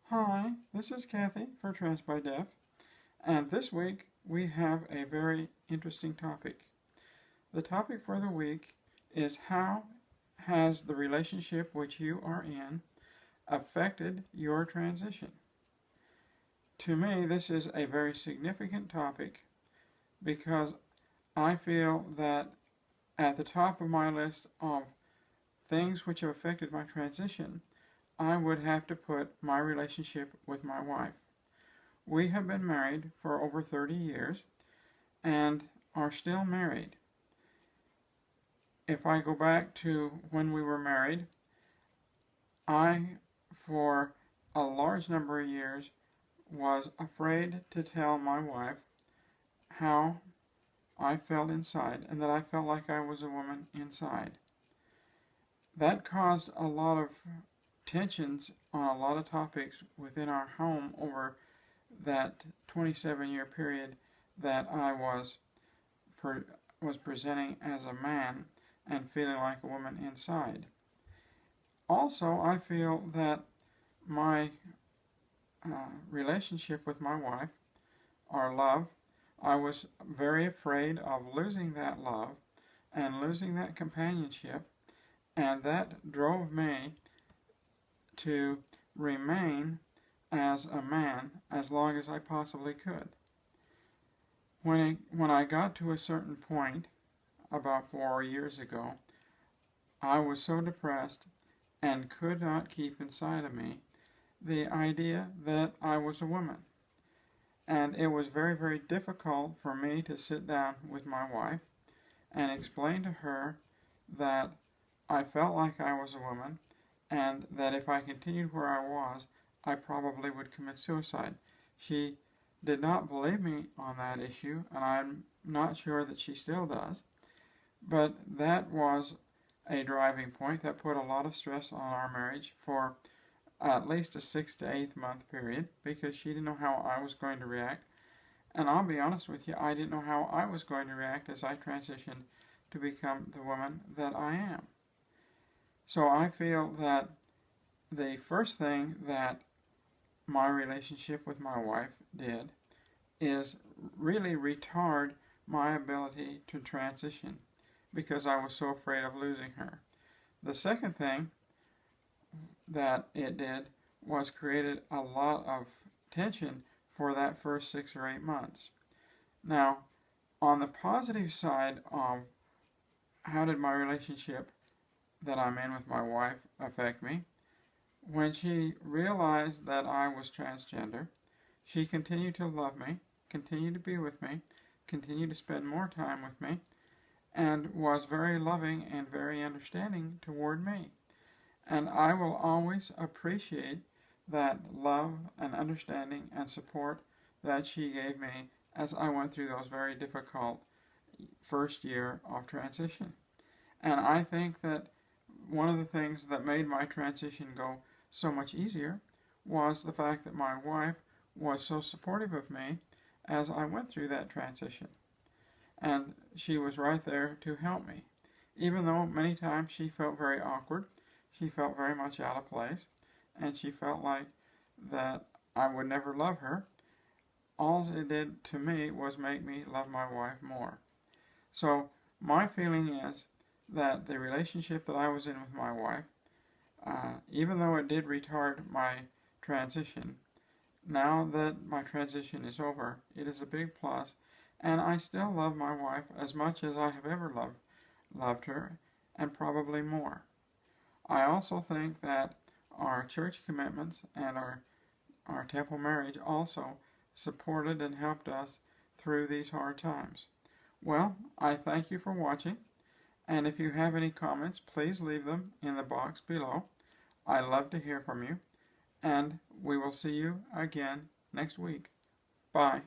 Hi, this is Cathy for Trans by Deaf, and this week we have a very interesting topic. The topic for the week is how has the relationship which you are in affected your transition? To me, this is a very significant topic because I feel that at the top of my list of things which have affected my transition, I would have to put my relationship with my wife. We have been married for over 30 years and are still married. If I go back to when we were married, I, for a large number of years, was afraid to tell my wife how I felt inside and that I felt like I was a woman inside. That caused a lot of tensions on a lot of topics within our home over that 27-year period that I was presenting as a man and feeling like a woman inside. Also, I feel that my relationship with my wife, our love, I was very afraid of losing that love and losing that companionship, and that drove me to remain as a man as long as I possibly could. When I got to a certain point, about 4 years ago, I was so depressed and could not keep inside of me the idea that I was a woman. And it was very, very difficult for me to sit down with my wife and explain to her that I felt like I was a woman and that if I continued where I was, I probably would commit suicide. She did not believe me on that issue, and I'm not sure that she still does. But that was a driving point that put a lot of stress on our marriage for at least a 6 to 8 month period because she didn't know how I was going to react. And I'll be honest with you, I didn't know how I was going to react as I transitioned to become the woman that I am. So I feel that the first thing that my relationship with my wife did is really retard my ability to transition because I was so afraid of losing her. The second thing that it did was created a lot of tension for that first 6 or 8 months. Now, on the positive side of how did my relationship that I'm in with my wife affect me, when she realized that I was transgender, she continued to love me, continued to be with me, continued to spend more time with me, and was very loving and very understanding toward me. And I will always appreciate that love and understanding and support that she gave me as I went through those very difficult first year of transition. And I think that one of the things that made my transition go so much easier was the fact that my wife was so supportive of me as I went through that transition. And she was right there to help me. Even though many times she felt very awkward, she felt very much out of place, and she felt like that I would never love her, all it did to me was make me love my wife more. So my feeling is that the relationship that I was in with my wife, even though it did retard my transition, now that my transition is over, it is a big plus, and I still love my wife as much as I have ever loved her, and probably more. I also think that our church commitments and our temple marriage also supported and helped us through these hard times. Well, I thank you for watching, and if you have any comments, please leave them in the box below. I love to hear from you, and we will see you again next week. Bye.